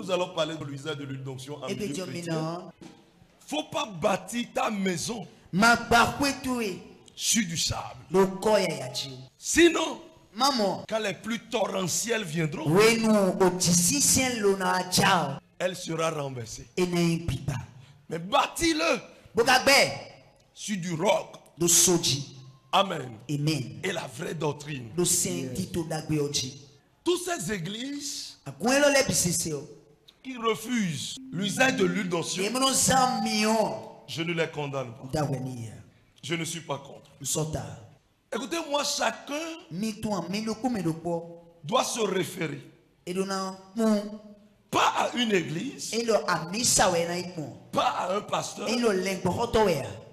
Nous allons parler de l'usage de l'huile d'onction en milieu chrétien. Faut pas bâtir ta maison sur du sable. Sinon, quand les pluies torrentielles viendront, elle sera renversée. Mais bâtis-le sur du roc. Amen. Et la vraie doctrine. Toutes ces églises qui refusent l'usage de l'huile d'onction, je ne les condamne pas. Je ne suis pas contre. Écoutez-moi, chacun doit se référer pas à une église, pas à un pasteur,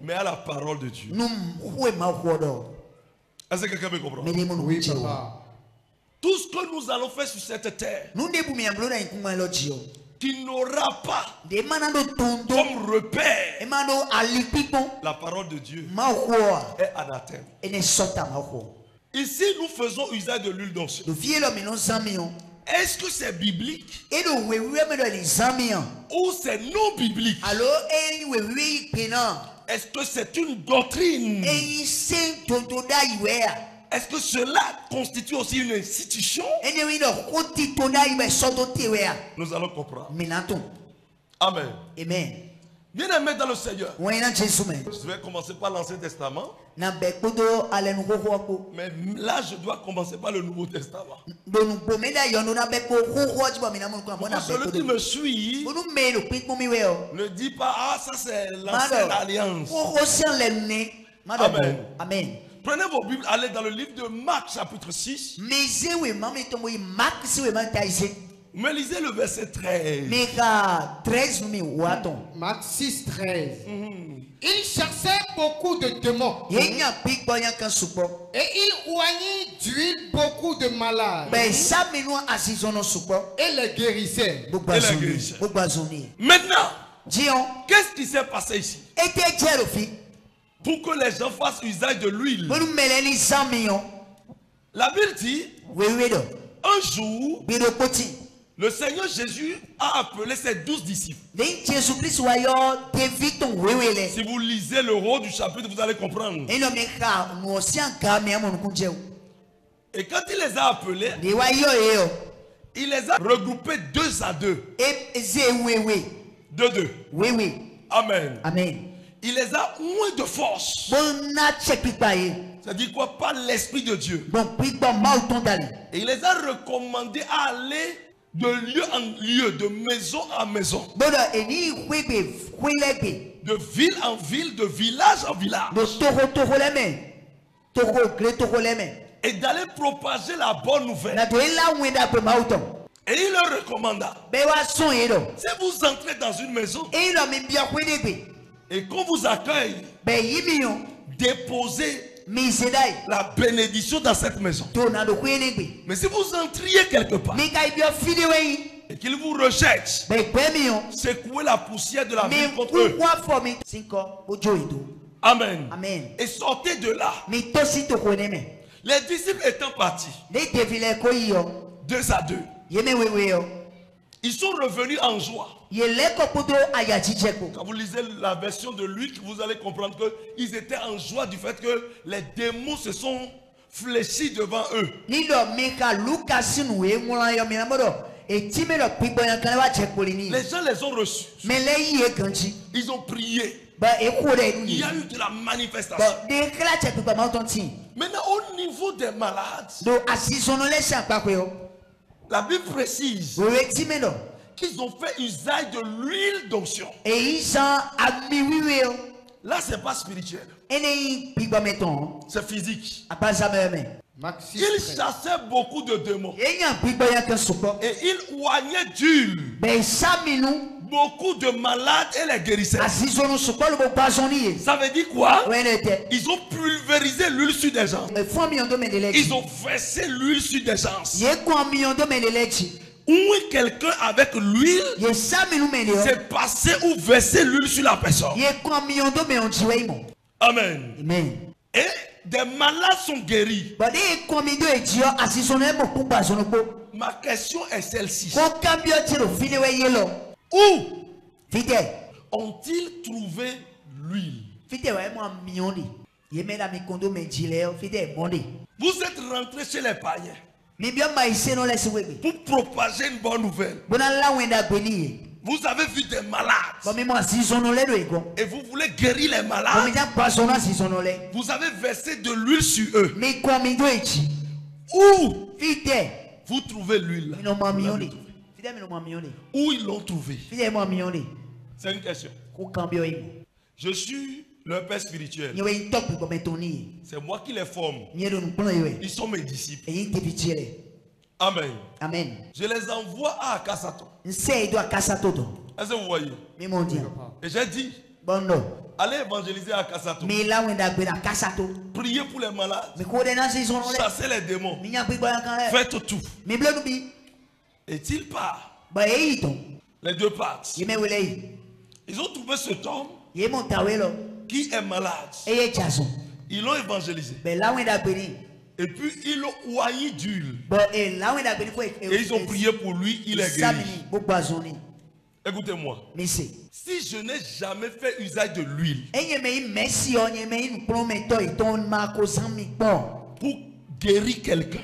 mais à la parole de Dieu. Est-ce que quelqu'un me comprend? Oui, papa. Tout ce que nous allons faire sur cette terre, qui n'aura pas comme repère la parole de Dieu, est anathème. Ici, nous faisons usage de l'huile d'onction. Est-ce que c'est biblique ou c'est non biblique? Est-ce que c'est une doctrine? Est-ce que cela constitue aussi une institution? Nous allons comprendre. Amen. Bien-aimé dans le Seigneur, je vais commencer par l'Ancien Testament. Mais là, je dois commencer par le Nouveau Testament. Celui qui me suit ne dit pas, ah, ça c'est l'ancienne alliance. Amen. Amen. Prenez vos Bibles, allez dans le livre de Marc chapitre 6. Mais lisez le verset 13. Marc 6, 13. Il cherchait beaucoup de démons. Et il oignait d'huile beaucoup de malades. Et les guérissait. Maintenant, qu'est-ce qui s'est passé ici? Pour que les gens fassent usage de l'huile. La Bible dit, un jour, le Seigneur Jésus a appelé ses 12 disciples. Si vous lisez le haut du chapitre, vous allez comprendre. Et quand il les a appelés, il les a regroupés 2 à 2. 2. Amen. Il les a moins de force. C'est-à-dire quoi? Par l'Esprit de Dieu. Et il les a recommandés à aller de lieu en lieu, de maison en maison, de ville en ville, de village en village, et d'aller propager la bonne nouvelle. Et il leur recommanda, si vous entrez dans une maison et qu'on vous accueille, déposez la bénédiction dans cette maison. Mais si vous entriez quelque part et qu'ils vous rejettent, secouez la poussière de la ville contre eux. Amen. Et sortez de là. Les disciples étant partis 2 à 2, ils sont revenus en joie. Quand vous lisez la version de Luc, vous allez comprendre qu'ils étaient en joie du fait que les démons se sont fléchis devant eux. Les gens les ont reçus. Ils ont prié. Il y a eu de la manifestation. Maintenant, au niveau des malades, la Bible précise qu'ils ont fait usage de l'huile d'onction. Là, c'est pas spirituel. C'est physique. Il chassait beaucoup de démons. Et il oignait d'huile beaucoup de malades et les guérissait. Ça veut dire quoi? Ils ont pulvérisé l'huile sur des gens. Ils ont versé l'huile sur des gens. Où quelqu'un avec l'huile s'est passé ou versé l'huile sur la personne. Amen. Et des malades sont guéris. ma question est celle-ci. Où ont-ils trouvé l'huile? Vous êtes rentré chez les païens pour propager une bonne nouvelle. Vous avez vu des malades et vous voulez guérir les malades. Vous avez versé de l'huile sur eux. Où vous trouvez l'huile? Où ils l'ont trouvé? C'est une question. Je suis leur père spirituel. C'est moi qui les forme. Ils sont mes disciples. Amen. Amen. Je les envoie à Akasato. Est-ce que vous voyez? Et j'ai dit, allez évangéliser à Akasato. Priez pour les malades. Chassez les démons. Faites tout. Et il part. Les deux partent. Ils ont trouvé cet homme qui est malade. Ils l'ont évangélisé. Et puis ils l'ont oigné d'huile. Et ils ont prié pour lui, il est guéri. Écoutez-moi. Si je n'ai jamais fait usage de l'huile pour guérir quelqu'un,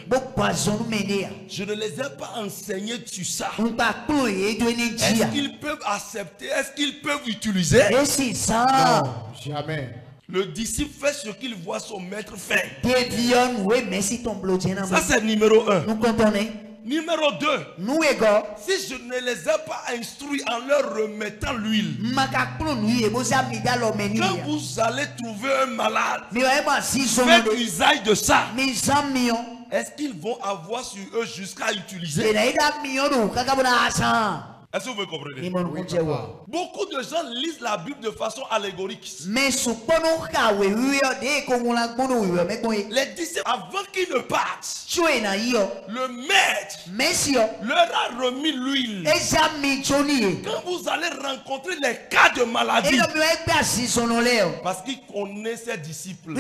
je ne les ai pas enseignés sur ça. Est-ce qu'ils peuvent accepter? Est-ce qu'ils peuvent utiliser? Non, jamais. Le disciple fait ce qu'il voit son maître faire. Ça c'est numéro 1. Numéro 2. Si je ne les ai pas instruits en leur remettant l'huile, quand vous allez trouver un malade, faites usage de ça. Est-ce qu'ils vont avoir sur eux jusqu'à utiliser? Est-ce que vous me comprenez? Beaucoup de gens lisent la Bible de façon allégorique. Les disciples, avant qu'ils ne partent, le maître leur a remis l'huile. Quand vous allez rencontrer les cas de maladie, parce qu'il connaît ses disciples,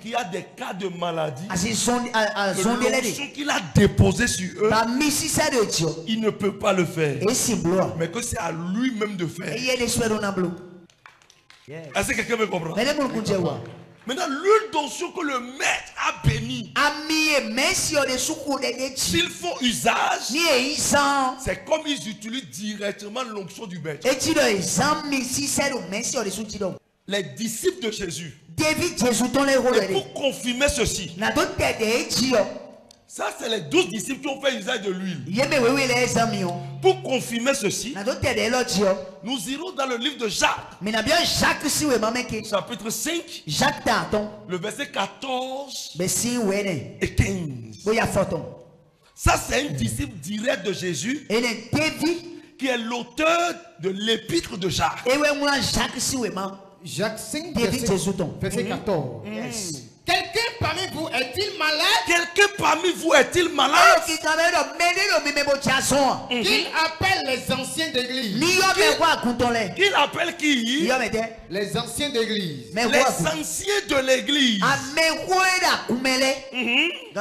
qu'il y a des cas de maladie, l'onction qu'il a déposé sur eux, il ne peut pas le faire. Mais que c'est à lui-même de faire. Est-ce que quelqu'un me comprend? Maintenant, l'huile d'onction que le maître a béni, s'ils font usage, c'est comme ils utilisent directement l'onction du maître. Les disciples de Jésus, et pour confirmer ceci, ça c'est les 12 disciples qui ont fait usage de l'huile. Pour confirmer ceci, nous irons dans le livre de Jacques, chapitre 5, le verset 14 et 15. Ça c'est un disciple direct de Jésus qui est l'auteur de l'épître de Jacques. Jacques 5, verset 14. Quelqu'un parmi vous est-il malade? Quelqu'un parmi vous est-il malade? Qu'il appelle les anciens d'église. Qu'il appelle qui? Les anciens d'église. Les anciens de l'église.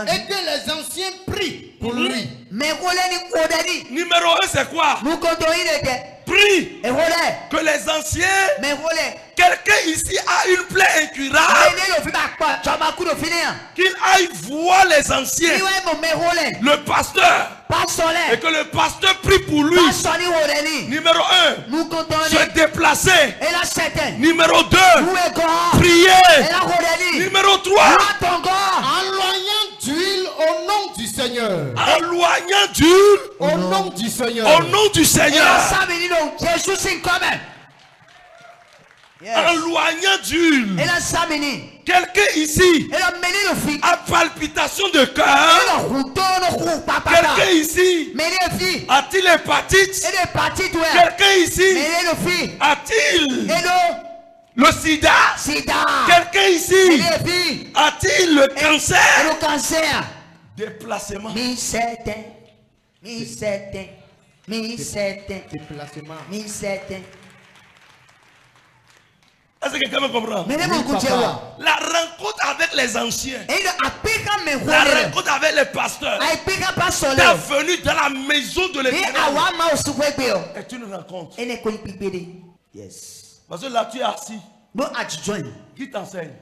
Et que les anciens prient pour lui. Numéro 1 c'est quoi? Prie que les anciens, quelqu'un ici a une plaie incurable, qu'il aille voir les anciens, le pasteur, et que le pasteur prie pour lui. Numéro 1, se déplacer. Numéro 2, prier. Numéro 3, enloignant d'huile au nom du Seigneur. Enloignant d'huile au nom du Seigneur. Au nom du Seigneur. Enloignant d'huile. Quelqu'un ici a palpitation de cœur. Quelqu'un ici a-t-il hépatite? Quelqu'un ici a-t-il le sida? Quelqu'un ici a-t-il le cancer? Déplacement. Déplacement. Est-ce que quelqu'un me comprend? Oui, la rencontre avec les anciens, la rencontre avec les pasteurs, ta venue dans la maison de l'Éternel est une rencontre. Yes. Parce que là tu es assis. Qui t'enseigne?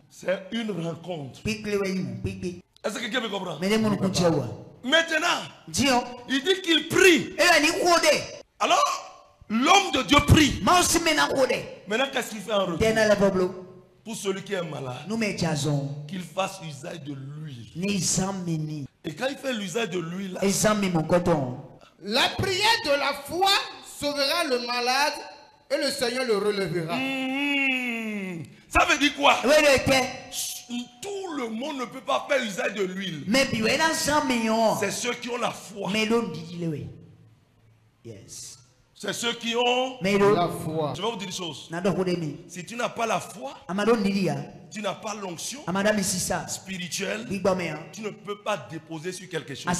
C'est une rencontre. Est-ce que quelqu'un me comprend? Maintenant, il dit qu'il prie. Alors, l'homme de Dieu prie. Maintenant, qu'est-ce qu'il fait en retour? Pour celui qui est malade, qu'il fasse usage de l'huile. Et quand il fait l'usage de l'huile, la prière de la foi sauvera le malade et le Seigneur le relèvera. Ça veut dire quoi? Tout le monde ne peut pas faire usage de l'huile. C'est ceux qui ont la foi. Yes. C'est ceux qui ont la foi. Je vais vous dire une chose. Si tu n'as pas la foi, tu n'as pas l'onction spirituelle, tu ne peux pas déposer sur quelque chose.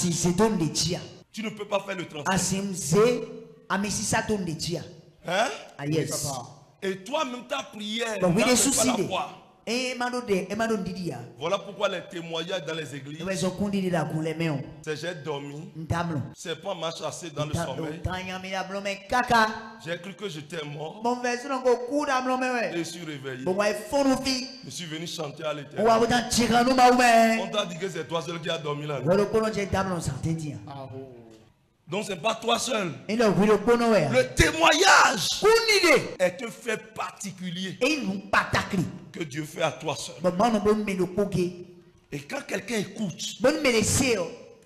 Tu ne peux pas faire le transfert. Hein? Yes. Et toi-même ta prière n'a pas la foi. Voilà pourquoi les témoignages dans les églises, c'est j'ai dormi, c'est pas m'a chassé dans le sommeil, j'ai cru que j'étais mort et je suis réveillé, je suis venu chanter à l'Éternel. On t'a dit que c'est toi seul qui as dormi là. Donc ce n'est pas toi seul. Le témoignage est un fait particulier que Dieu fait à toi seul. Et quand quelqu'un écoute,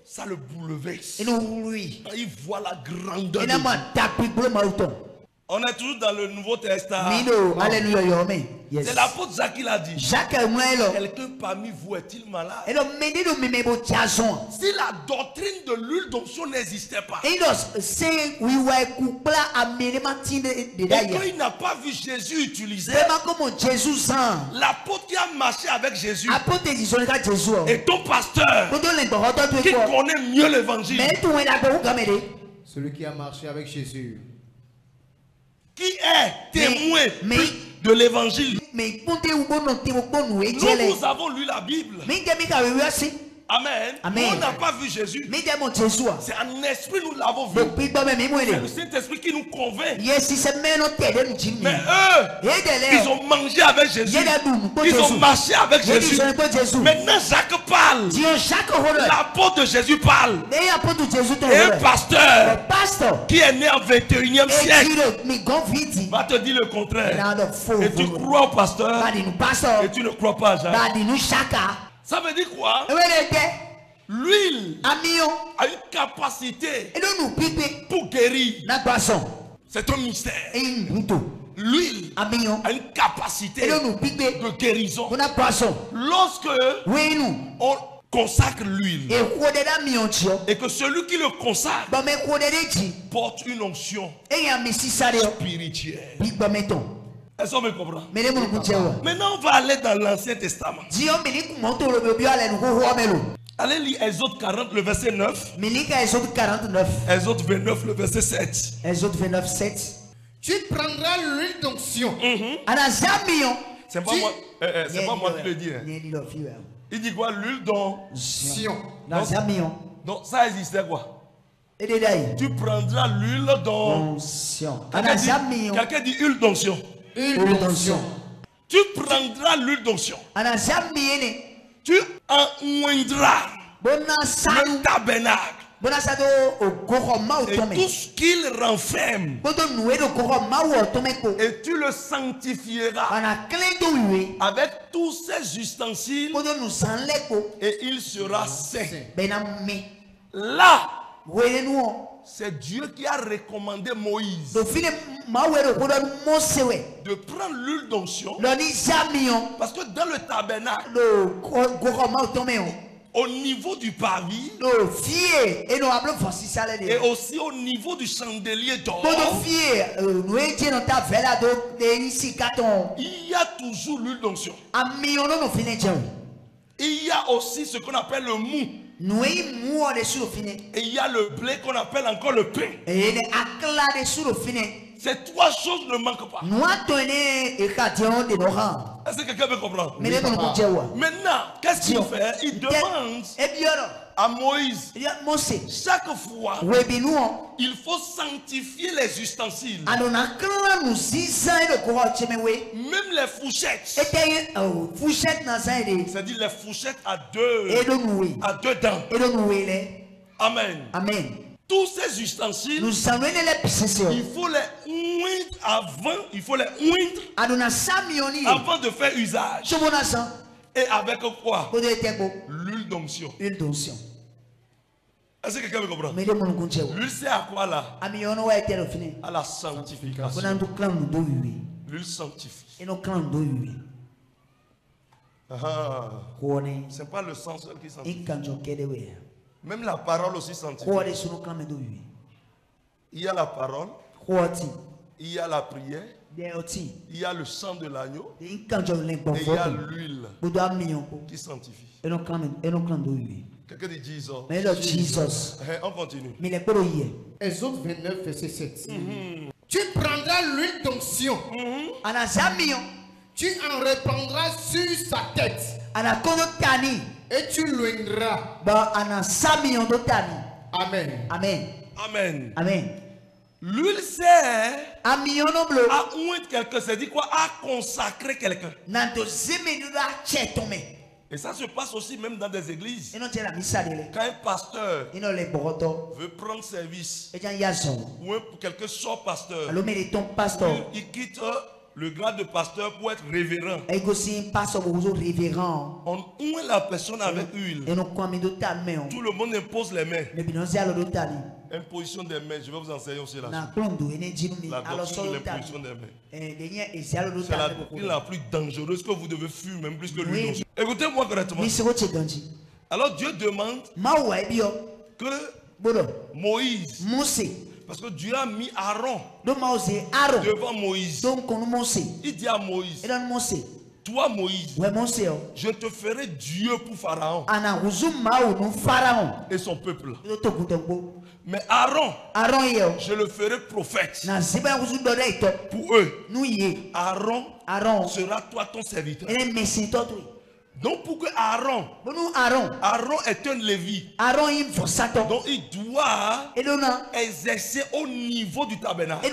ça le bouleverse. Quand il voit la grandeur de Dieu. On est toujours dans le Nouveau Testament. C'est l'apôtre Jacques qui l'a dit. Quelqu'un parmi vous est-il malade? Si la doctrine de l'huile d'onction n'existait pas, et qu'il n'a pas vu Jésus utiliser, l'apôtre qui a marché avec Jésus et ton pasteur qui connaît mieux l'évangile, celui qui a marché avec Jésus, qui est témoin de l'évangile. Nous avons lu la Bible. Amen. On n'a pas vu Jésus. C'est un esprit, nous l'avons vu. C'est le Saint-Esprit qui nous convainc. Mais eux, ils ont mangé avec Jésus. Ils ont marché avec Jésus. Maintenant, Jacques parle. L'apôtre de Jésus parle. Et un pasteur qui est né en 21e siècle va te dire le contraire. Et tu crois au pasteur et tu ne crois pas à Jacques. Ça veut dire quoi? L'huile a une capacité pour guérir. C'est un mystère. L'huile a une capacité de guérison. Lorsque on consacre l'huile et que celui qui le consacre porte une onction spirituelle. Est-ce qu'on me comprend? Maintenant, on va aller dans l'Ancien Testament. Allez lire Exode 40, le verset 9. Exode 29, le verset 7. Tu prendras l'huile d'onction. C'est pas moi qui le dis. Il dit quoi? L'huile d'onction. Donc ça existait quoi? Tu prendras l'huile d'onction. Quelqu'un dit huile d'onction. Tu prendras l'huile d'onction. Tu enmoindras le tabernacle et tout ce qu'il renferme. Et tu le sanctifieras avec tous ses ustensiles et il sera saint. Là, c'est Dieu qui a recommandé Moïse de prendre l'huile d'onction, parce que dans le tabernacle, au niveau du parvis et aussi au niveau du chandelier d'or, il y a toujours l'huile d'onction. Il y a aussi ce qu'on appelle le mou. Et il y a le blé qu'on appelle encore le pain. Ces trois choses ne manquent pas. Est-ce que quelqu'un quelqu'un veut comprendre? Maintenant, qu'est-ce qu'il fait? Il demande à Moïse, chaque fois, il faut sanctifier les ustensiles. Même les fourchettes. C'est-à-dire les fourchettes à deux dents. Amen. Amen. Tous ces ustensiles, il faut les oindre avant de faire usage. Et avec quoi? L'huile d'onction. Est-ce que quelqu'un veut comprendre? L'huile, c'est à quoi là? À la sanctification. L'huile sanctifie. C'est pas le sang seul qui sanctifie. Même la parole aussi sanctifie. Il y a la parole, il y a la prière, il y a le sang de l'agneau et il y a l'huile qui sanctifie. Quelqu'un dit Jesus. On continue. Exode 29, verset 7. Tu prendras l'huile d'onction. Tu en répandras sur sa tête. Et tu l'oindras. Amen. Amen. Amen. Amen. L'huile sert à oindre quelqu'un, c'est dire quoi? À consacrer quelqu'un. Et ça se passe aussi même dans des églises. Quand un pasteur veut prendre service, ou quelqu'un sort pasteur, il quitte le grade de pasteur pour être révérend. On oint la personne avec huile. Tout le monde impose les mains. Imposition des mains, je vais vous enseigner aussi là. La doctrine de l'imposition des mains. C'est la doctrine la plus dangereuse que vous devez fuir, même plus que l'huile. Écoutez-moi correctement. Alors Dieu demande que Moïse, parce que Dieu a mis Aaron devant Moïse. Il dit à Moïse, toi Moïse, je te ferai Dieu pour Pharaon et son peuple. Mais Aaron, je le ferai prophète pour eux. Aaron sera toi ton serviteur. Donc pour que Aaron est un Lévi, donc il doit exercer au niveau du tabernacle.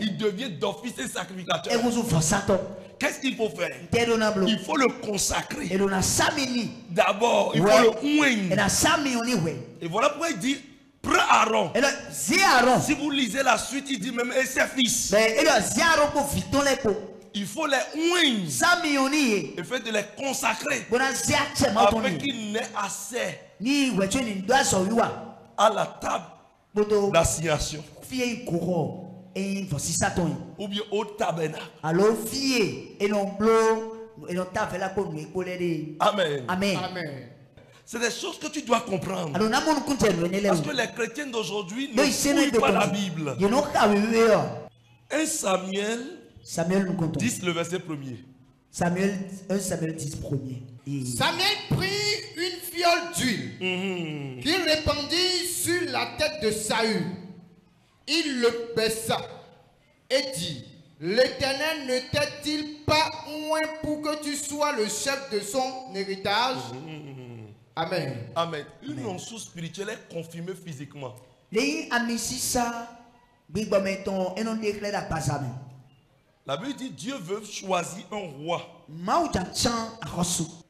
Il devient d'office et sacrificateur. Qu'est-ce qu'il faut faire? Il faut le consacrer. D'abord, il faut le oindre. Et voilà pourquoi il dit, prends Aaron. Si vous lisez la suite, il dit même et ses fils. Il faut les oindre et faire de les consacrer afin qu'ils n'aient accès à la table d'assignation ou bien au tabernacle. Amen. Amen. C'est des choses que tu dois comprendre. Parce que les chrétiens d'aujourd'hui ne fouillent pas la Bible. 1 Samuel 10, le verset 1er. 1 Samuel 10, 1er. Samuel prit une fiole d'huile qu'il répandit sur la tête de Saül. Il le baissa et dit, l'Éternel ne t'a-t-il pas oint pour que tu sois le chef de son héritage? Amen. Amen. Une onction spirituelle est confirmée physiquement. La Bible dit Dieu veut choisir un roi.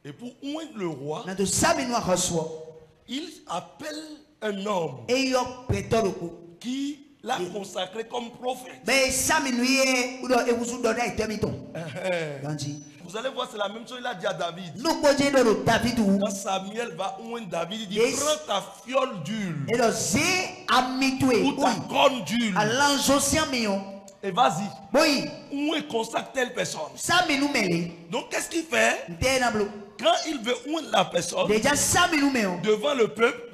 Et pour oindre le roi, il appelle un homme qui l'a consacré comme prophète. Vous allez voir, c'est la même chose qu'il a dit à David. Quand Samuel va oindre David, il dit prends ta fiole d'huile ou ta corne d'huile et vas-y. Où est consacre telle personne. Donc qu'est-ce qu'il fait? Quand il veut oindre la personne devant le peuple,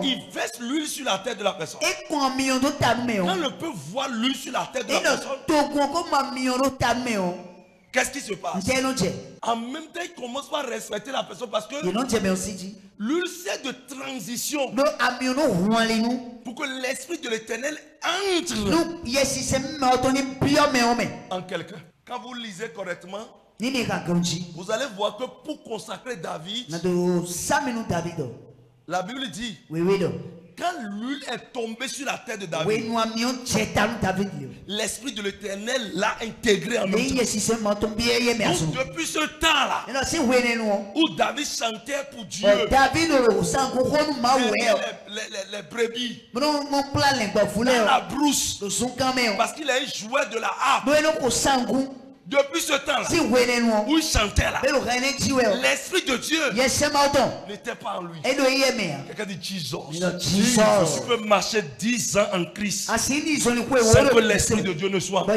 il verse l'huile sur la tête de la personne. Quand le peuple voit l'huile sur la tête de la personne, qu'est-ce qui se passe? En même temps, il commence par respecter la personne parce que l'huile sert de transition pour que l'esprit de l'Éternel entre en quelqu'un. Quand vous lisez correctement, vous allez voir que pour consacrer David, la Bible dit, quand l'huile est tombée sur la tête de David, l'Esprit de l'Éternel l'a intégré en même temps. Donc depuis ce temps-là, où David chantait pour Dieu, les brebis, dans la brousse, parce qu'il a joué de la harpe. Depuis ce temps-là, où il chantait là, l'Esprit de Dieu n'était pas en lui. Quelqu'un dit Jesus. Si tu peux marcher 10 ans en Christ, c'est que l'Esprit de Dieu ne soit pas.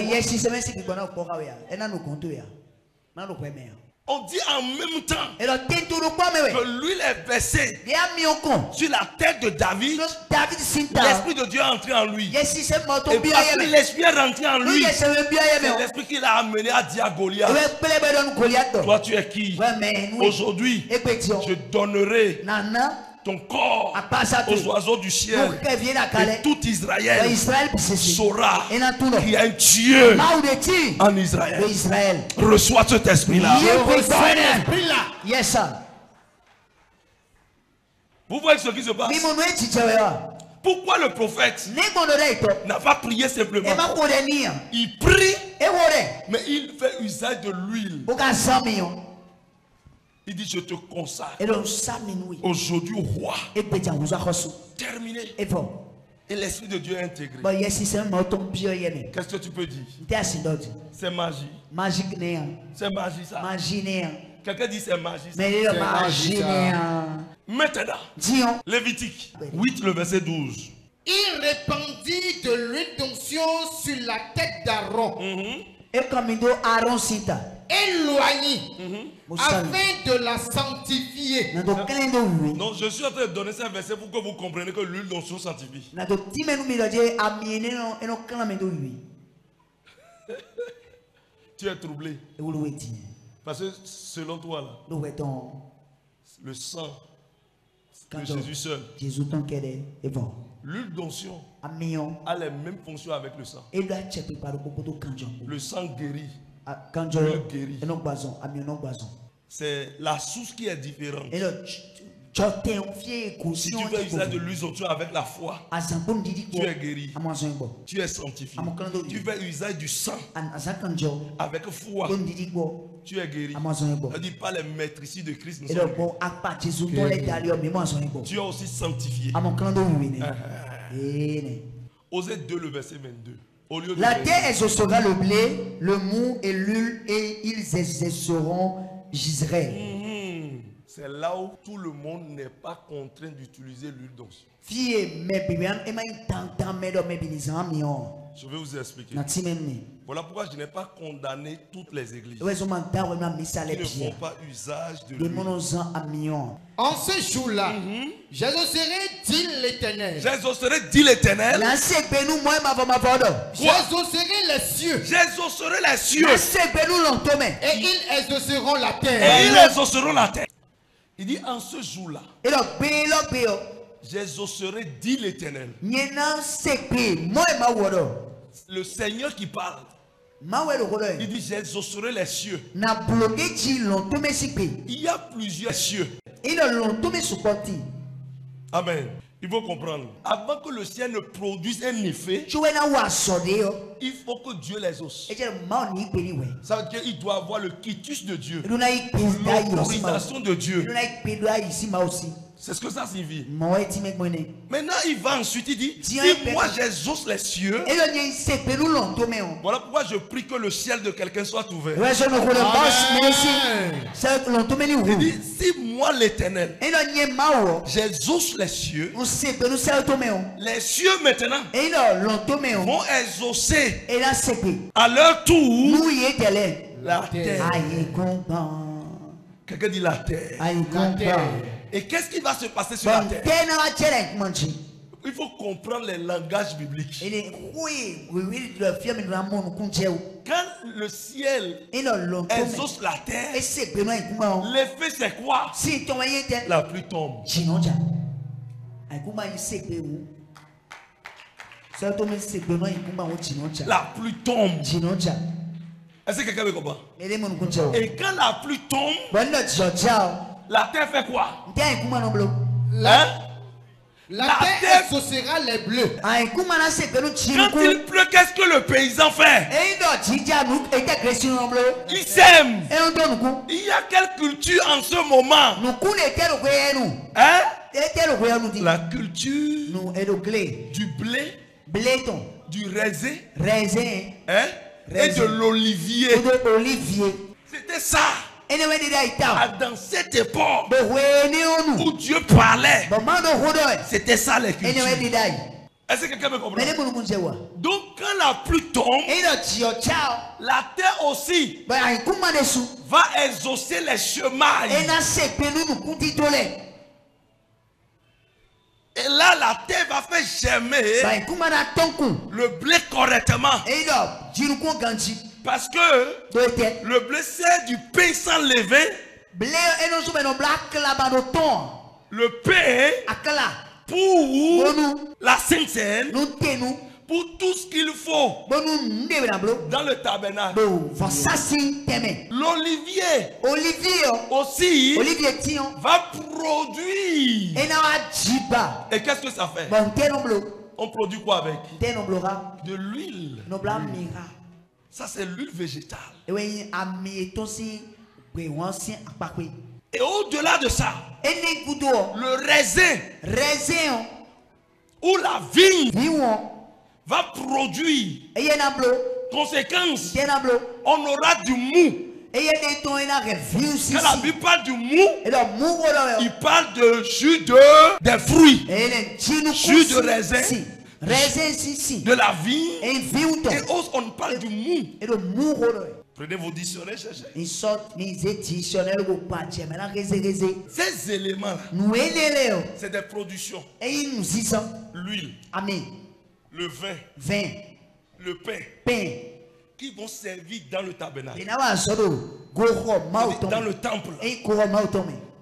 On dit en même temps que l'huile est versée sur la tête de David. L'Esprit de Dieu est entré en lui. Et parce que l'Esprit est rentré en lui, c'est l'Esprit qui l'a amené à dire à Goliath, toi tu es qui? Aujourd'hui, je donnerai ton corps aux oiseaux du ciel, et tout Israël saura qu'il y a un Dieu en Israël. Reçois cet esprit-là. Vous voyez ce qui se passe? Pourquoi le prophète n'a pas prié simplement? Il prie, mais il fait usage de l'huile. Il dit, je te consacre aujourd'hui au roi. Terminé. Et l'Esprit de Dieu est intégré. Qu'est-ce que tu peux dire? C'est magie. C'est magie ça. Quelqu'un dit c'est magie ça. Maintenant, Lévitique 8, le verset 12. Il répandit de l'huile d'onction sur la tête d'Aaron. Éloigné afin de la sanctifier. Non, je suis en train de donner ce verset pour que vous compreniez que l'huile d'onction sanctifie. Tu es troublé. Parce que selon toi là, le sang de Jésus seul, l'huile d'onction a les mêmes fonctions avec le sang. Le sang guérit. C'est la source qui est différente. Si tu fais usage de l'huile d'onction avec la foi, tu es guéri, tu es sanctifié. Tu fais usage du sang avec foi, tu es guéri. Ne dis pas les maîtrises de Christ. Tu es aussi sanctifié. Osée 2, le verset 22. La terre exaucera le blé, le mou et l'huile, et ils exerceront Israël. C'est là où tout le monde n'est pas contraint d'utiliser l'huile d'onction. Je vais vous expliquer. Voilà pourquoi je n'ai pas condamné toutes les églises qui ne font pas usage de l'huile. En ce jour-là, j'exaucerai, dit l'Éternel. J'exaucerai, dit l'Éternel. J'exaucerai les cieux. J'exaucerai les cieux. Et ils exauceront la terre. Et ils exauceront la terre. Il dit en ce jour-là, j'exaucerai, dit l'Éternel. Le Seigneur qui parle. Il dit j'exaucerai les cieux. Il y a plusieurs cieux. Amen. Il faut comprendre. Avant que le ciel ne produise un effet, il faut que Dieu les exauce. Ça veut dire qu'il doit avoir le quitus de Dieu, l'autorisation de Dieu. C'est ce que ça signifie. Maintenant, il va ensuite, il dit, si moi j'exauce les cieux, voilà pourquoi je prie que le ciel de quelqu'un soit ouvert. Il dit, si moi l'Éternel, j'exauce les cieux, les cieux maintenant vont exaucer à leur tour la terre. Quelqu'un dit la terre. Et qu'est-ce qui va se passer sur la terre? Il faut comprendre les langages bibliques. Quand le ciel exauce la terre, l'effet c'est quoi? La pluie tombe. La pluie tombe. Est-ce que quelqu'un me comprend? Et quand la pluie tombe, la terre fait quoi? La terre exaucera les bleus. Quand il pleut, qu'est-ce que le paysan fait? Il sème. Il y a quelle culture en ce moment? Hein? La culture du blé, du raisin, hein? Et de l'olivier. C'était ça. Dans cette époque où Dieu parlait, c'était ça les cultures. Est-ce que quelqu'un me comprend? Donc quand la pluie tombe, la terre aussi va exaucer les chemins. Et là, la terre va faire germer le blé correctement. Parce que le blé c'est du pain sans levain. Le pain pour la Sainte Seine, pour tout ce qu'il faut dans le tabernacle. L'olivier aussi va produire. Et qu'est-ce que ça fait? On produit quoi avec? De l'huile. Ça c'est l'huile végétale. Et au-delà de ça, le raisin ou la vigne va produire. Conséquence, on aura du mou. Quand la Bible parle du mou, il parle de jus des fruits, jus de raisin, de la vigne, et on parle du mou. Prenez vos dictionnaires, cherchez. Ces éléments-là, c'est des productions. L'huile, le vin, le pain, qui vont servir dans le tabernacle, dans le temple.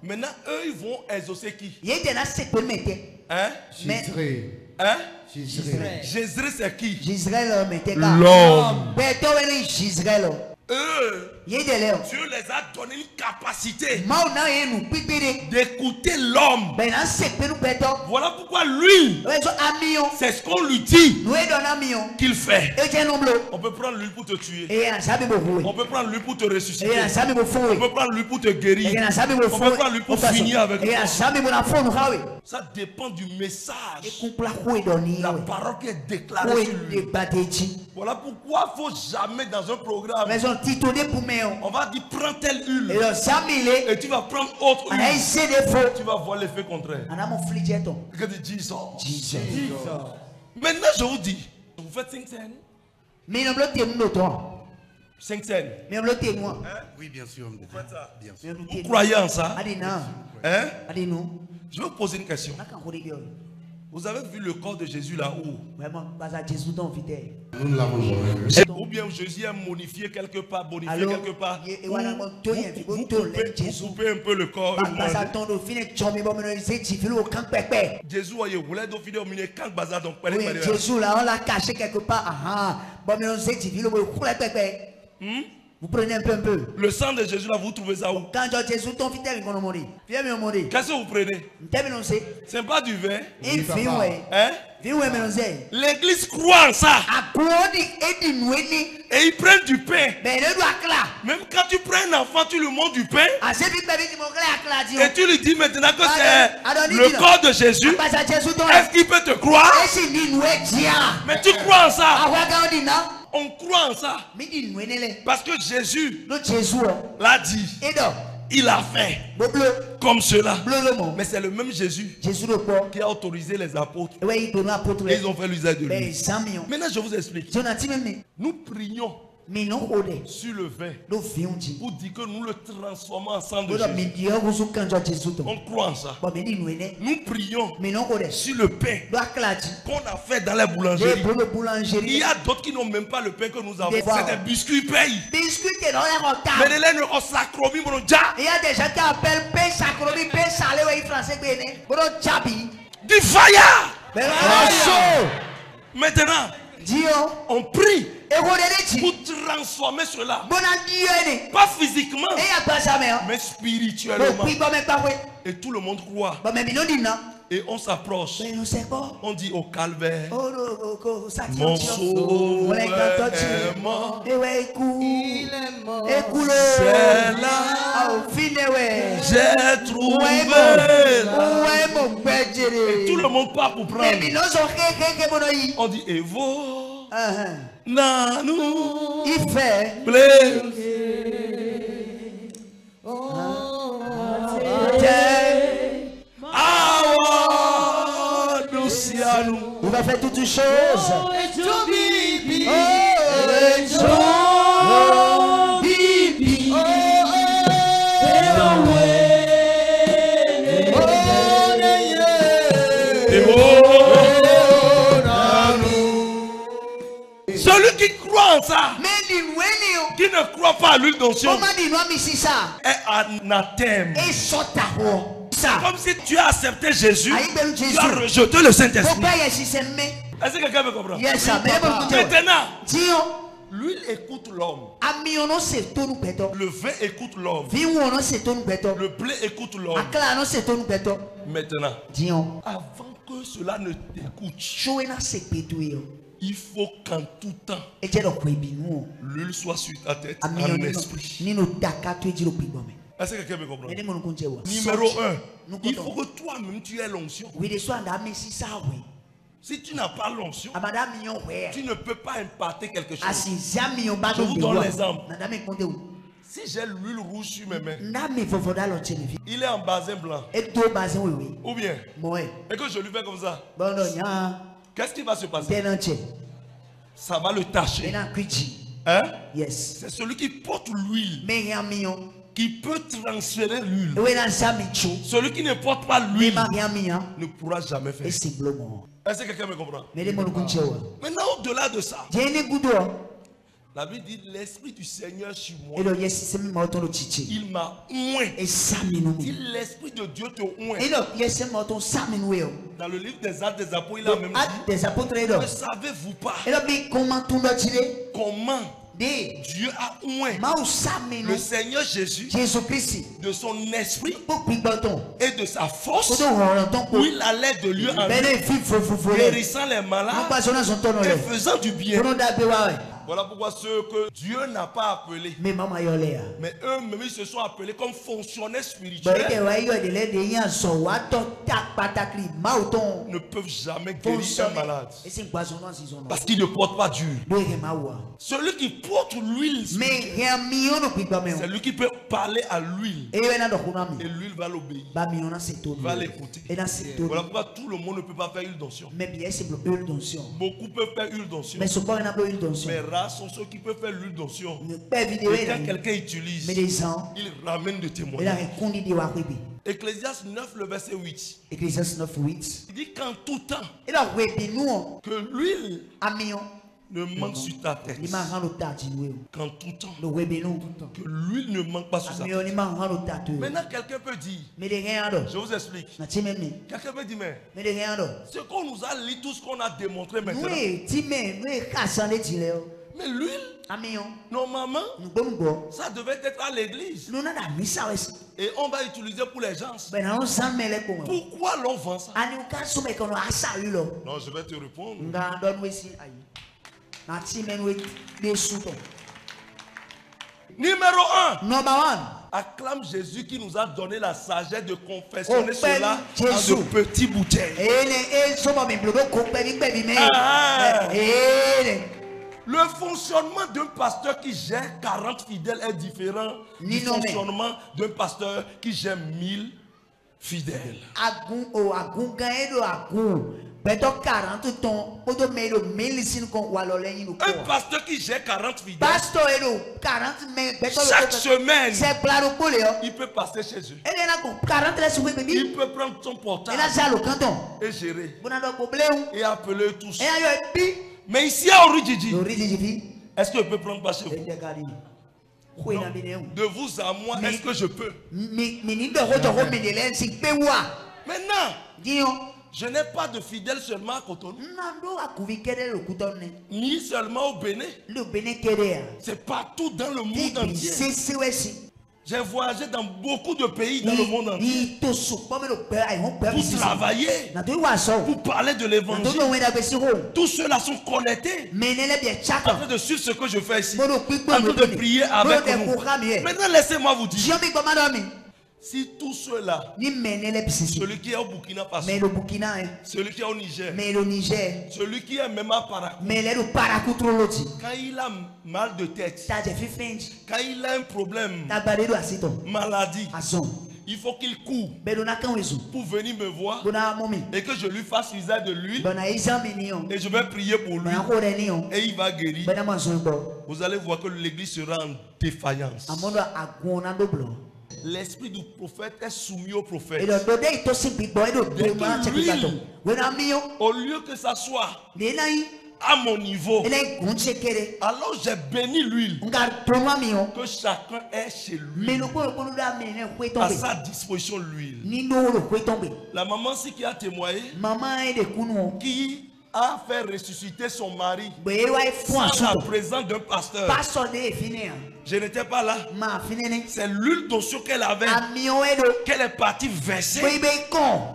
Maintenant, eux, ils vont exaucer qui? Hein? Jézreel, c'est qui? L'homme. Dieu les a donné une capacité d'écouter l'homme. Voilà pourquoi lui, c'est ce qu'on lui dit qu'il fait. On peut prendre l'huile pour te tuer. On peut prendre l'huile pour te ressusciter. On peut prendre l'huile pour te guérir. On peut prendre l'huile pour finir avec toi. Ça dépend du message, la parole qui est déclarée sur lui. Voilà pourquoi il ne faut jamais dans un programme, on va dire prends telle huile et tu vas prendre autre huile. Tu vas voir l'effet contraire. Maintenant je vous dis, vous faites 5 scènes. 5 scènes. Oui, bien sûr. Vous faites ça. Bien sûr. Vous croyez en ça? Hein? Je vais vous poser une question. Vous avez vu le corps de Jésus là-haut? Nous ne l'avons jamais vu. Ou bien Jésus est modifié quelque part, quelque part. Vous coupez un peu le corps. Jésus, vous voulez finir au milieu quand bazar donc. Jésus là, on l'a caché quelque part. Vous prenez un peu. Le sang de Jésus là, vous trouvez ça où? Qu'est-ce que vous prenez? C'est pas du vin. Hein? L'église croit en ça. Et ils prennent du pain. Même quand tu prends un enfant, tu lui montres du pain. Et tu lui dis maintenant que c'est le corps de Jésus. Est-ce qu'il peut te croire? Mais tu crois en ça. On croit en ça. Parce que Jésus l'a dit. Il a fait comme cela. Mais c'est le même Jésus qui a autorisé les apôtres. Et ils ont fait l'usage de lui. Maintenant je vous explique. Nous prions sur le vin pour dire que nous le transformons en sang de Jésus. On croit en ça. Nous prions sur le pain qu'on a fait dans la boulangerie. Il y a d'autres qui n'ont même pas le pain que nous avons. C'est des biscuits pays. Mais les laines au sacromi. Il y a des gens qui appellent pain sacromi, pain salé ou français. Du fire. Maintenant, On prie pour transformer cela. Pas physiquement, mais spirituellement. Et tout le monde croit. Et on s'approche. On dit au calvaire. Mon sauveur est mort. Il est mort. C'est là. J'ai trouvé. Et tout le monde part pour prendre. On dit Evo. Nanou. Il fait. Il va faire toutes choses. Celui qui croit en ça, qui ne croit pas à l'huile d'onction, est anathème. Comme si tu as accepté Jésus, tu as rejeté le Saint-Esprit. Est-ce que quelqu'un me comprend? Maintenant, l'huile écoute l'homme. Le vin écoute l'homme. Le blé écoute l'homme. Maintenant, avant que cela ne t'écoute, il faut qu'en tout temps, l'huile soit sur ta tête en esprit. Est-ce que quelqu'un me comprend? Numéro 1, il faut que toi-même tu aies l'onction. Si tu n'as pas l'onction, tu ne peux pas imparter quelque chose. Je vous donne l'exemple. Si j'ai l'huile rouge sur mes mains, il est en basin blanc. Ou bien, et que je lui fais comme ça, qu'est-ce qui va se passer? Ça va le tacher. Hein? C'est celui qui porte l'huile qui peut transférer l'huile. Celui qui ne porte pas l'huile ne pourra jamais faire. Est-ce que quelqu'un me comprend? Maintenant, au-delà de ça, la Bible dit l'Esprit du Seigneur sur moi. Il m'a oint. Dit l'Esprit de Dieu te oint. Dans le livre des Actes des Apôtres, il a même dit, ne savez-vous pas comment Dieu a oint le Seigneur Jésus de son esprit et de sa force, où il allait de lieu en lieu, guérissant les malades et faisant du bien. Voilà pourquoi ceux que Dieu n'a pas appelés, mais eux-mêmes ils se sont appelés comme fonctionnaires spirituels, ne peuvent jamais guérir un malade parce qu'ils ne portent pas d'huile. Celui qui porte l'huile, c'est lui qui peut parler à l'huile et l'huile va l'obéir, va l'écouter. Voilà pourquoi tout le monde ne peut pas faire huile d'onction. Beaucoup peuvent faire huile d'onction, mais rares sont ceux qui peuvent faire l'huile d'onction. Et quand quelqu'un utilise, il ramène des témoignages. Ecclésiaste 9, le verset 8. Il dit qu'en tout temps, que l'huile ne manque sur ta tête. Qu'en tout temps, que l'huile ne manque pas sur sa tête. Maintenant, quelqu'un peut dire, je vous explique. Quelqu'un peut dire, mais ce qu'on nous a lu, tout ce qu'on a démontré maintenant. Mais l'huile, normalement, ça devait être à l'église. Et on va utiliser pour les gens. Pourquoi l'on vend ça? Non, je vais te répondre. Numéro 1. Acclame Jésus qui nous a donné la sagesse de confessionner cela dans de petits bouteilles. Le fonctionnement d'un pasteur qui gère 40 fidèles est différent du fonctionnement d'un pasteur qui gère 1000 fidèles. Un pasteur qui gère 40 fidèles, chaque semaine, il peut passer chez eux. Il peut prendre son portable et gérer et appeler tous. Mais ici à Orijiji, est-ce que je peux prendre pas chez vous? Non. De vous à moi, est-ce que je peux? Maintenant, Je n'ai pas de fidèles seulement à Cotonou. Ni seulement au Bénin. C'est partout dans le monde entier. J'ai voyagé dans beaucoup de pays dans le monde entier. Vous travaillez. Vous parlez de l'évangile. Tous ceux-là sont connectés. En train de suivre ce que je fais ici. En train de prier avec nous. Maintenant, laissez-moi vous dire. Si tous ceux-là, celui qui est au Burkina Faso, celui qui est au Niger, celui qui est même à Parakou, quand il a mal de tête, quand il a un problème, maladie, il faut qu'il court pour venir me voir et que je lui fasse usage de l'huile et je vais prier pour lui et il va guérir. Vous allez voir que l'église sera en défaillance. L'esprit du prophète est soumis au prophète. Au lieu que ça soit à mon niveau, alors j'ai béni l'huile. Que chacun ait chez lui à sa disposition l'huile. La maman aussi qui a témoigné, qui a fait ressusciter son mari sans la présence d'un pasteur. Je n'étais pas là. C'est l'huile d'onction qu'elle avait, qu'elle est partie verser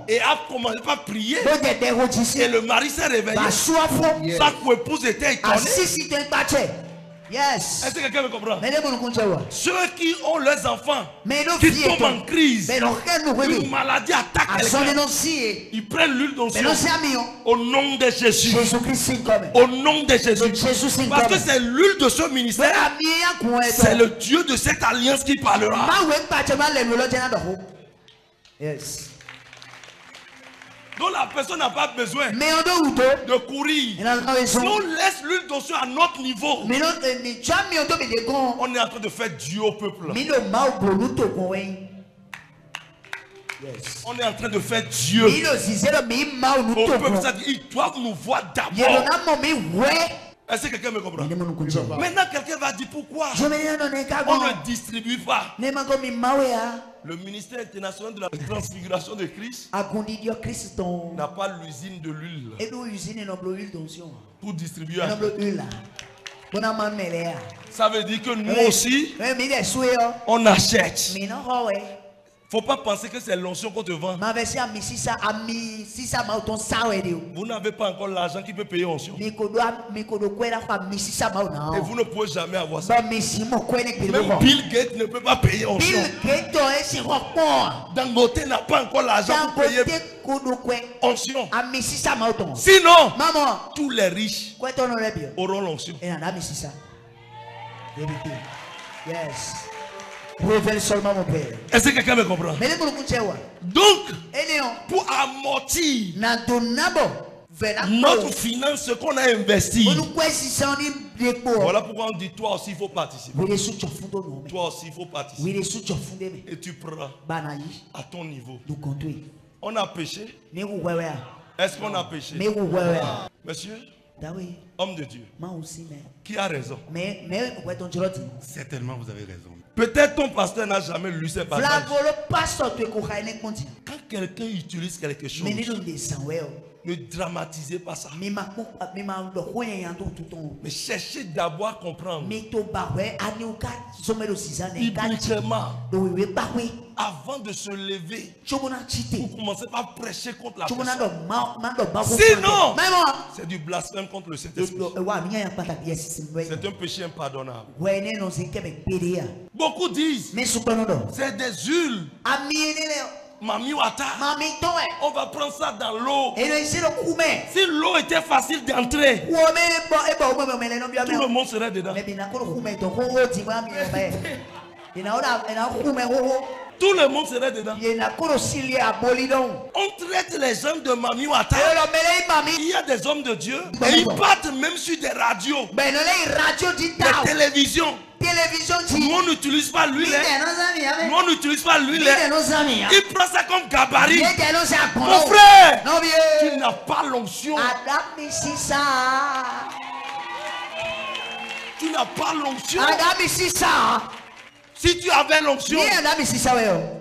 et a commencé à prier. Et le mari s'est réveillé. Sa co-épouse était étonnée. Yes. Est-ce que quelqu'un me comprend? Ceux qui ont leurs enfants qui tombent en crise, une maladie attaque quelqu'un, ils prennent l'huile d'onction au nom de Jésus. Au nom de Jésus. Parce que c'est l'huile de ce ministère. C'est le Dieu de cette alliance qui parlera. Yes. Donc la personne n'a pas besoin de courir. Si on laisse l'huile d'onction à notre niveau, on est en train de faire Dieu au peuple. Yes. On est en train de faire Dieu au peuple. Ils doivent nous voir d'abord. Est-ce que quelqu'un me comprend? Maintenant, quelqu'un va dire pourquoi on ne distribue pas. Le ministère international de la transfiguration de Christ n'a pas l'usine de l'huile pour distribuer à ça veut dire que nous aussi, on achète. Faut pas penser que c'est l'onction qu'on te vend. Vous n'avez pas encore l'argent qui peut payer l'onction. Et vous ne pouvez jamais avoir ça. Même Bill Gates ne peut pas payer l'onction. Dangote n'a pas encore l'argent pour payer l'onction. Sinon, tous les riches auront l'onction. Yes. Révèle seulement mon Père. Est-ce que quelqu'un me comprend? Donc, pour amortir notre finance, ce qu'on a investi, voilà pourquoi on dit toi aussi il faut participer. Toi aussi il faut participer. Et tu prends à ton niveau. On a péché. Est-ce qu'on a péché? Monsieur, homme de Dieu, qui a raison? Certainement vous avez raison. Peut-être ton pasteur n'a jamais lu ces passages. Quand quelqu'un utilise quelque chose, ne dramatisez pas ça. Mais cherchez d'abord à comprendre. Bibliquement, avant de se lever, vous commencez par prêcher contre la personne. Sinon, c'est du blasphème contre le Saint-Esprit. C'est un péché impardonnable. Beaucoup disent c'est des huiles. Mami Wata, on va prendre ça dans l'eau. Si l'eau était facile d'entrer, tout le monde serait dedans. Tout le monde serait dedans. On traite les gens de Mami Wata. Il y a des hommes de Dieu et ils partent même sur des radios, des télévisions. Nous on n'utilise pas l'huile. Nous on n'utilise pas l'huile. Il prend ça comme gabarit. Mon frère, tu n'as pas l'onction. Tu n'as pas l'onction. Si tu avais l'onction,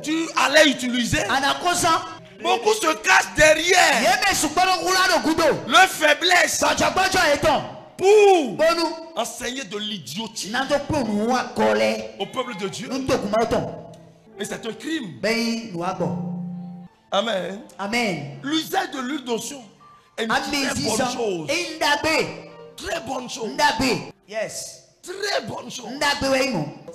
tu allais utiliser. Beaucoup se cachent derrière leur faiblesse pour enseigner de l'idiotie au peuple de Dieu. Et c'est un crime. Amen. Amen. L'usage de l'huile d'onction est une très bonne chose. Très bonne chose. Yes. Très bonne chose.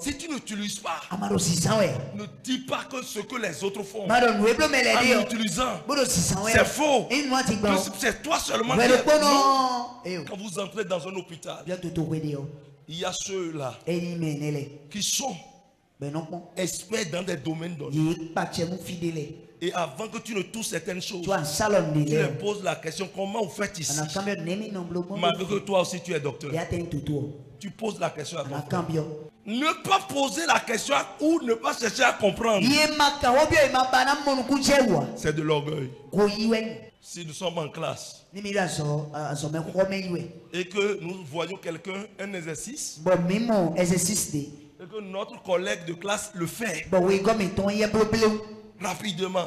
Si tu n'utilises pas, ne dis pas que ce que les autres font en utilisant, c'est faux. C'est toi seulement qui es bon. Quand vous entrez dans un hôpital, il y a ceux-là qui sont experts dans des domaines donnés. Et avant que tu ne touches certaines choses, tu leur poses la question: comment vous faites ici? Malgré que toi aussi tu es docteur, tu poses la question à ton frère. Ne pas poser la question ou ne pas chercher à comprendre, c'est de l'orgueil. Si nous sommes en classe et que nous voyons quelqu'un un exercice et que notre collègue de classe le fait rapidement,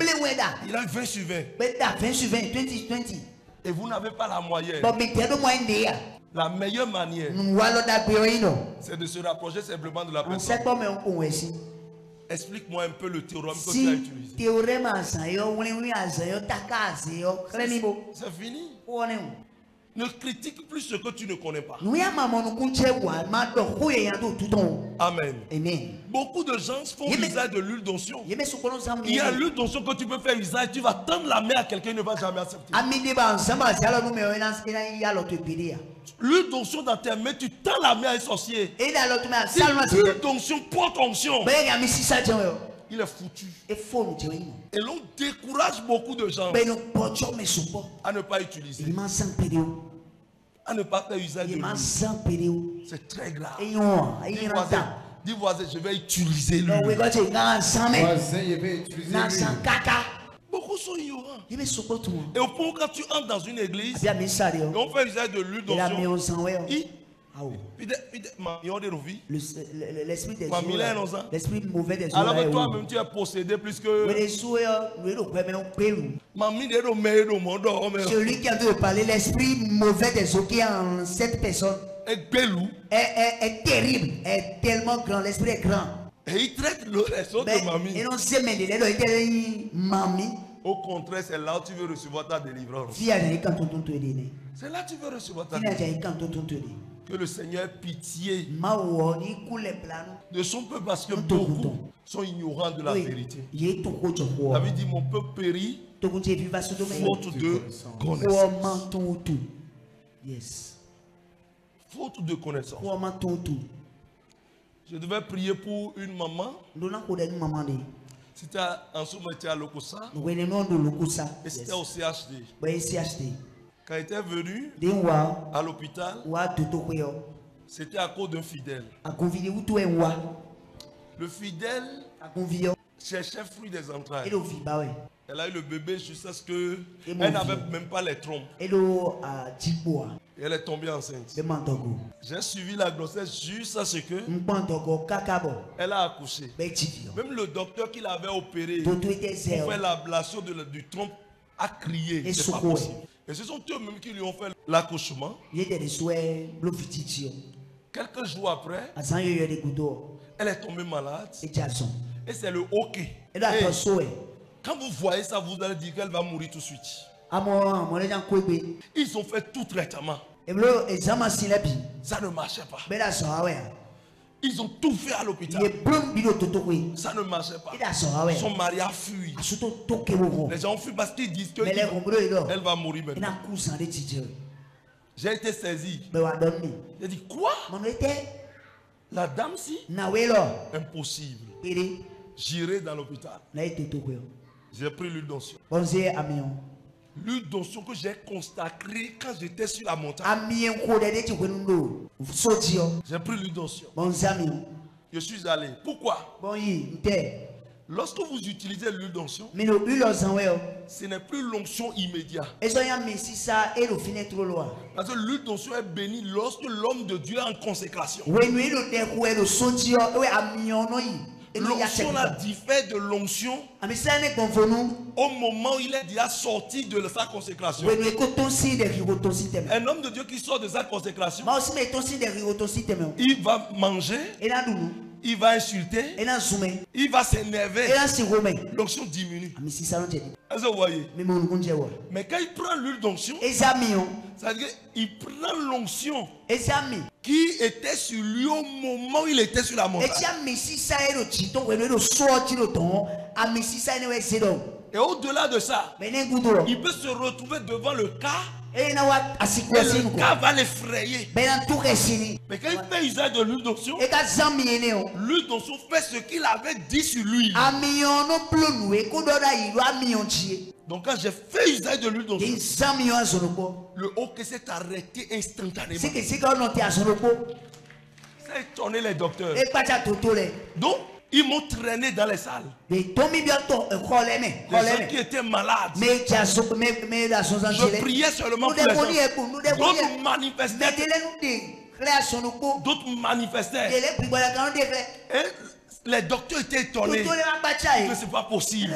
il a 20 sur 20 et vous n'avez pas la moyenne, la meilleure manière, c'est de se rapprocher simplement de la personne. Explique-moi un peu le théorème que tu as utilisé. C'est fini. Ne critique plus ce que tu ne connais pas. Amen. Beaucoup de gens font usage de l'huile d'onction. Il y a l'huile d'onction que tu peux faire usage. Tu vas tendre la main à quelqu'un, il ne va jamais accepter. L'huile d'onction dans tes mains, tu tends la main à un sorcier. L'huile d'onction porte onction, il est foutu. Et l'on décourage beaucoup de gens à ne pas utiliser, à ne pas faire usage de l'huile. C'est très grave. Dis voisin, je vais utiliser l'huile. Beaucoup sont ignorants. Et au point où quand tu entres dans une église, on fait usage de l'huile d'onction. L'esprit mauvais des alors que toi-même tu es possédé plus que celui qui a de parler. L'esprit mauvais des eaux qui est en cette personne est terrible, est tellement grand. L'esprit est grand et il traite le reste de mamie. Au contraire, c'est là où tu veux recevoir ta délivrance. C'est là que tu veux recevoir ta délivrance. Que le Seigneur ait pitié de son peuple, parce que beaucoup sont ignorants de la vérité. David dit: mon peuple périt faute de connaissance. Faute de connaissance. Je devais prier pour une maman. C'était en ce moment à Lokosa. Et c'était au CHD. Quand il était venu à l'hôpital, c'était à cause d'un fidèle. Le fidèle cherchait fruit des entrailles. Elle a eu le bébé jusqu'à ce qu'elle n'avait même pas les trompes. Et elle est tombée enceinte. J'ai suivi la grossesse jusqu'à ce que elle a accouché. Même le docteur qui l'avait opéré pour faire l'ablation du trompe a crié. C'est pas possible. Et ce sont eux-mêmes qui lui ont fait l'accouchement. Quelques jours après, elle est tombée malade. Et c'est le hockey. Quand vous voyez ça, vous allez dire qu'elle va mourir tout de suite. Ils ont fait tout traitement. Ça ne marchait pas. Ils ont tout fait à l'hôpital. Ça ne marchait pas. Son mari a fui. Les gens ont fui parce qu'ils disent qu'elle va mourir maintenant. J'ai été saisi. J'ai dit: quoi? La dame si? Impossible. J'irai dans l'hôpital. J'ai pris l'huile d'onction. L'huile d'onction que j'ai consacrée quand j'étais sur la montagne. J'ai pris l'huile d'onction. Je suis allé. Pourquoi? Lorsque vous utilisez l'huile d'onction, ce n'est plus l'onction immédiate. Parce que l'huile d'onction est bénie lorsque l'homme de Dieu est en consécration. L'onction là diffère de l'onction au moment où il est déjà sorti de sa consécration. Un homme de Dieu qui sort de sa consécration, il va manger, il va insulter, il va s'énerver, l'onction diminue. Est-ce que vous voyez? Mais quand il prend l'huile d'onction, ça veut dire qu'il prend l'onction qui était sur lui au moment où il était sur la montagne. Et au-delà de ça, il peut se retrouver devant le cas. Et le cas va l'effrayer. Mais quand il fait usage de l'huile d'onction, l'huile d'onction fait ce qu'il avait dit sur lui. Donc quand j'ai fait usage de l'huile d'onction, le haut que s'est arrêté instantanément. Ça a étonné les docteurs. Donc ils m'ont traîné dans les salles. Les gens qui étaient malades. Je priais seulement pour les gens. D'autres manifestaient. D'autres manifestaient. Et les docteurs étaient étonnés. C'est pas possible.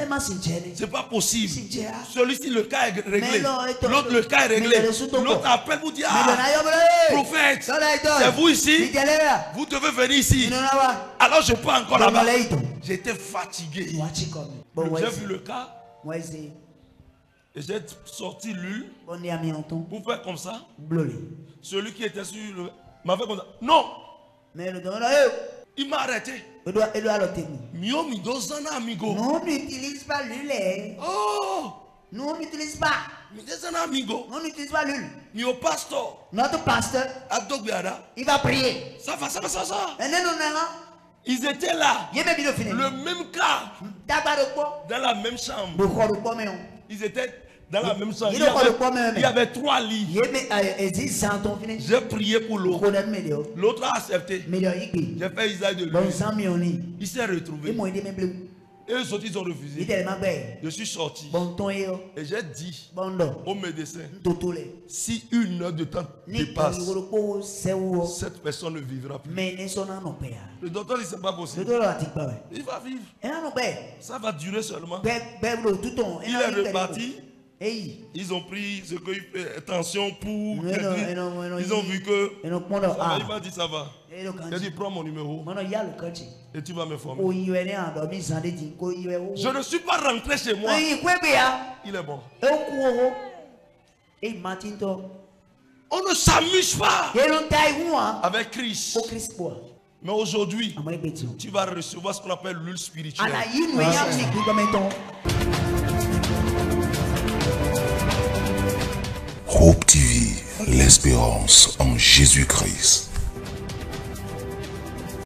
C'est pas possible. Celui-ci, le cas est réglé. L'autre, le cas est réglé. L'autre appelle vous dit, ah, prophète, c'est vous ici. Vous devez venir ici. Alors je pars encore là-bas. J'étais fatigué. J'ai vu le cas. Et j'ai sorti l'huile pour faire comme ça. Celui qui était sur le... m'a fait comme ça. Non. Il m'a arrêté. Nous n'utilisons pas l'huile. Oh! Nous n'utilisons pas. On n'utilise pas l'huile. Notre pasteur, il va prier. Ça. Ils étaient là. Le même cas. Dans la même chambre. Ils étaient dans la même chambre. Il y avait 3 lits. J'ai prié pour l'autre. L'autre a accepté. J'ai fait usage de lui. Il s'est retrouvé. Et eux autres, ils ont refusé. Je suis sorti. Et j'ai dit au médecin, si 1 heure de temps dépasse, cette personne ne vivra plus. Le docteur dit c'est pas possible. Il va vivre. Ça va durer seulement. Il est reparti. Ils ont pris ce que attention pour. Ils ont vu que ça, il m'a dit ça va. Il a dit prends mon numéro et tu vas me former. Je ne suis pas rentré chez moi. Il est bon. On ne s'amuse pas avec Christ. Mais aujourd'hui, tu vas recevoir ce qu'on appelle l'huile spirituelle. Hope TV, l'espérance en Jésus-Christ.